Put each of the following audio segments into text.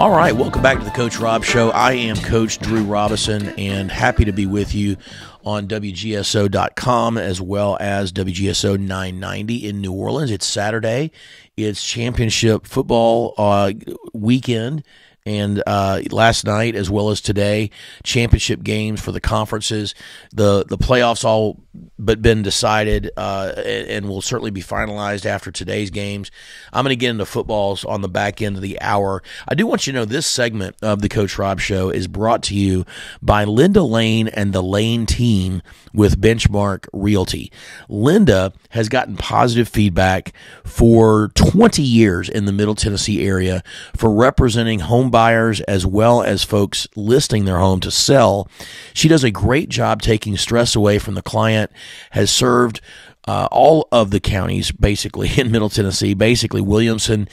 All right, welcome back to the Coach Rob Show. I am Coach Drew Robison and happy to be with you on WGSO.com as well as WGSO 990 in New Orleans. It's Saturday. It's championship football weekend. And last night, as well as today, championship games for the conferences. The playoffs all but been decided and will certainly be finalized after today's games. I'm going to get into footballs on the back end of the hour. I do want you to know this segment of the Coach Rob Show is brought to you by Linda Lane and the Lane team with Benchmark Realty. Linda has gotten positive feedback for 20 years in the Middle Tennessee area for representing home buyers as well as folks listing their home to sell. She does a great job taking stress away from the client, has served all of the counties basically in Middle Tennessee, basically Williamson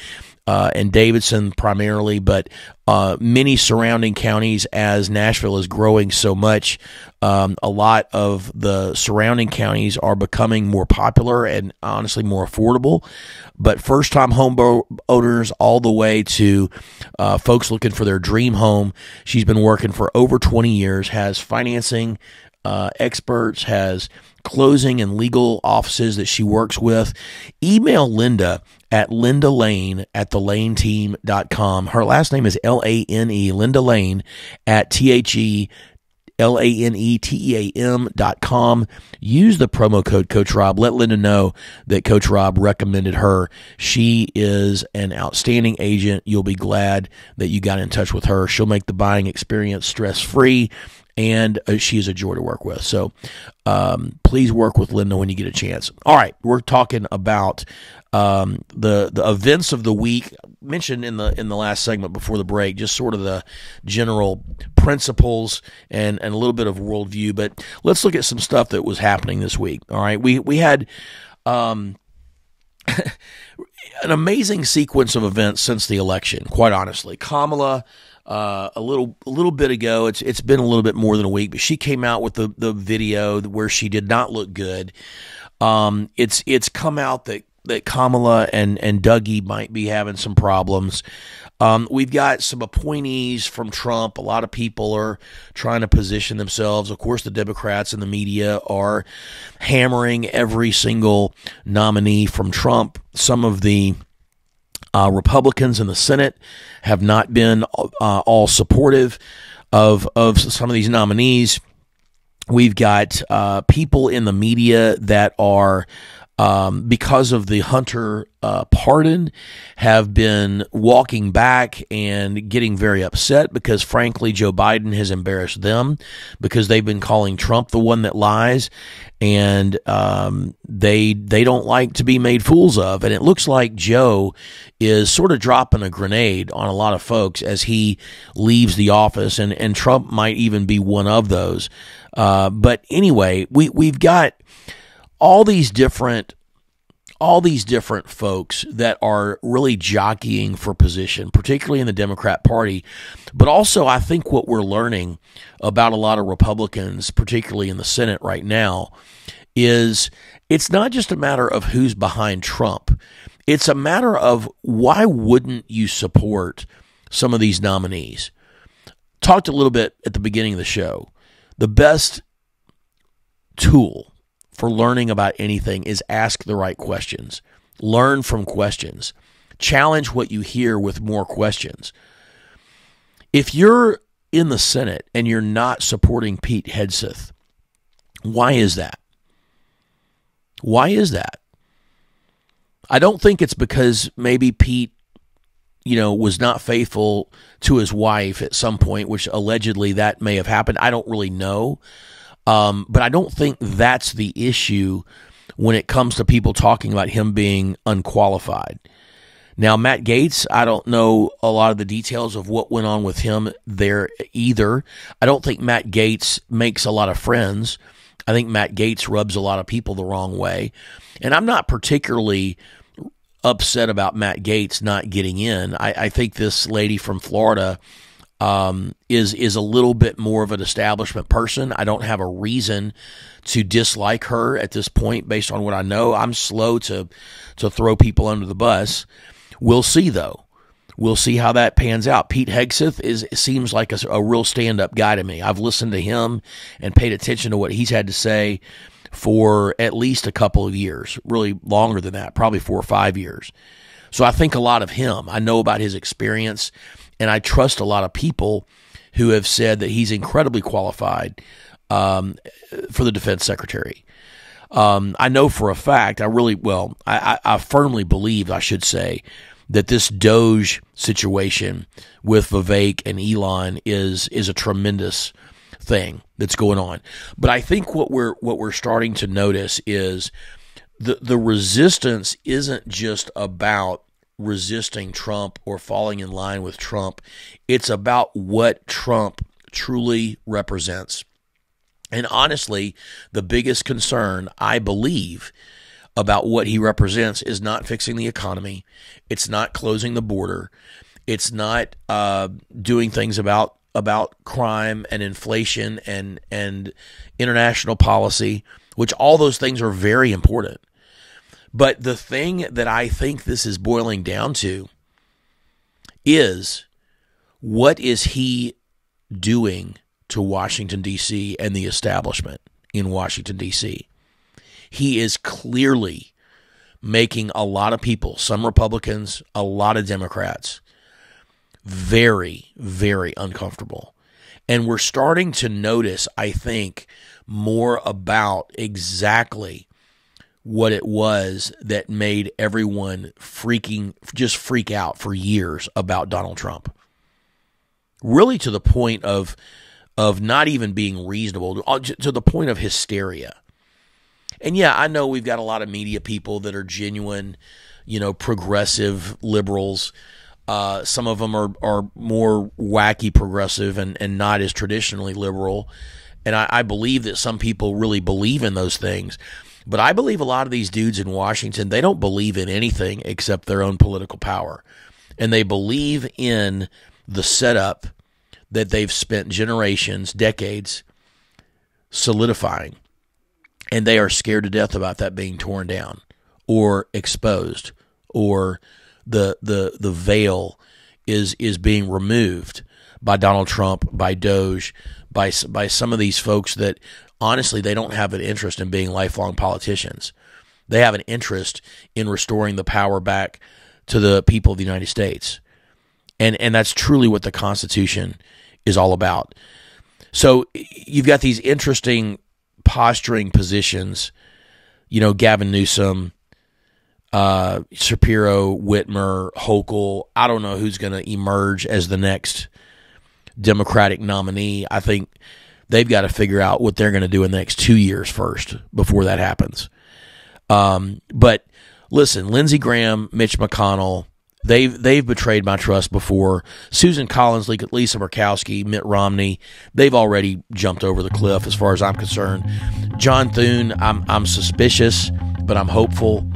and Davidson primarily, but many surrounding counties as Nashville is growing so much. A lot of the surrounding counties are becoming more popular and honestly more affordable. But first-time home owners all the way to folks looking for their dream home. She's been working for over 20 years, has financing experts, has closing and legal offices that she works with. Email Linda at lindalane@thelaneteam.com. Her last name is Lane, Linda Lane at TheLaneteam.com. Use the promo code Coach Rob. Let Linda know that Coach Rob recommended her. She is an outstanding agent. You'll be glad that you got in touch with her. She'll make the buying experience stress-free, and she is a joy to work with. So please work with Linda when you get a chance. All right, we're talking about the events of the week. Mentioned in the last segment before the break, just sort of the general principles and a little bit of worldview. But let's look at some stuff that was happening this week. All right, we had an amazing sequence of events since the election. Quite honestly, Kamala. A little bit ago, it's been a little bit more than a week, but she came out with the video where she did not look good. It's come out that Kamala and Dougie might be having some problems. We've got some appointees from Trump. A lot of people are trying to position themselves. Of course, the Democrats and the media are hammering every single nominee from Trump. Some of the Republicans in the Senate have not been all supportive of some of these nominees. We've got people in the media that are, because of the Hunter pardon, have been walking back and getting very upset because, frankly, Joe Biden has embarrassed them because they've been calling Trump the one that lies, and they don't like to be made fools of. And it looks like Joe is sort of dropping a grenade on a lot of folks as he leaves the office, and Trump might even be one of those. But anyway, we've got all these different folks that are really jockeying for position, particularly in the Democrat Party. But also, I think what we're learning about a lot of Republicans, particularly in the Senate right now, is it's not just a matter of who's behind Trump. It's a matter of why wouldn't you support some of these nominees? Talked a little bit at the beginning of the show. The best tool for learning about anything is ask the right questions. Learn from questions. Challenge what you hear with more questions. If you're in the Senate and you're not supporting Pete Hegseth, why is that? Why is that? I don't think it's because maybe Pete, was not faithful to his wife at some point, which allegedly that may have happened. I don't really know. But I don't think that's the issue when it comes to people talking about him being unqualified. Now, Matt Gaetz, I don't know a lot of the details of what went on with him there either. I don't think Matt Gaetz makes a lot of friends. I think Matt Gaetz rubs a lot of people the wrong way. And I'm not particularly upset about Matt Gaetz not getting in. I think this lady from Florida is a little bit more of an establishment person. I don't have a reason to dislike her at this point based on what I know. I'm slow to throw people under the bus. We'll see, though. we'll see how that pans out. Pete Hegseth seems like a real stand-up guy to me. I've listened to him and paid attention to what he's had to say for at least a couple of years, really longer than that, probably 4 or 5 years. So I think a lot of him. I know about his experience, and I trust a lot of people who have said that he's incredibly qualified for the defense secretary. I know for a fact, I firmly believe, I should say, that this Doge situation with Vivek and Elon is a tremendous thing that's going on. But I think what we're starting to notice is the resistance isn't just about resisting Trump or falling in line with Trump. It's about what Trump truly represents. And honestly, the biggest concern, I believe, about what he represents is not fixing the economy. It's not closing the border. It's not doing things about crime and inflation and international policy, which all those things are very important. But the thing that I think this is boiling down to is, what is he doing to Washington, D.C. and the establishment in Washington, D.C.? He is clearly making a lot of people, some Republicans, a lot of Democrats, very, very uncomfortable. And we're starting to notice, I think, more about exactly what it was that made everyone freak out for years about Donald Trump. Really to the point of not even being reasonable, to the point of hysteria. And yeah, I know we've got a lot of media people that are genuine, progressive liberals. Some of them are more wacky progressive and not as traditionally liberal. And I believe that some people really believe in those things. But I believe a lot of these dudes in Washington, they don't believe in anything except their own political power. And they believe in the setup that they've spent generations, decades solidifying. And they are scared to death about that being torn down or exposed, or the veil is being removed by Donald Trump, by Doge, by some of these folks that honestly, they don't have an interest in being lifelong politicians. They have an interest in restoring the power back to the people of the United States. And that's truly what the Constitution is all about. So you've got these interesting posturing positions, Gavin Newsom, Shapiro, Whitmer, Hochul. I don't know who's going to emerge as the next Democratic nominee. I think they've got to figure out what they're going to do in the next 2 years first before that happens. But listen, Lindsey Graham, Mitch McConnell, they've betrayed my trust before. Susan Collins, Lisa Murkowski, Mitt Romney, they've already jumped over the cliff as far as I'm concerned. John Thune, I'm suspicious, but I'm hopeful.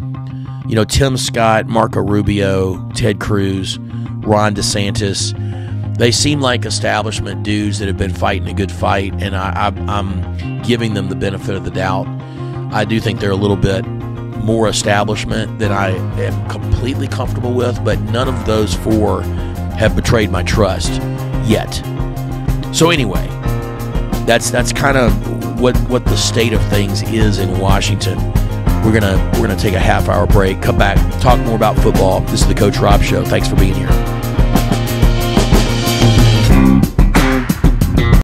Tim Scott, Marco Rubio, Ted Cruz, Ron DeSantis, they seem like establishment dudes that have been fighting a good fight, and I'm giving them the benefit of the doubt. I do think they're a little bit more establishment than I am completely comfortable with, but none of those four have betrayed my trust yet. So anyway, that's kind of what the state of things is in Washington. We're gonna take a half-hour break, come back, talk more about football. This is the Coach Rob Show. Thanks for being here.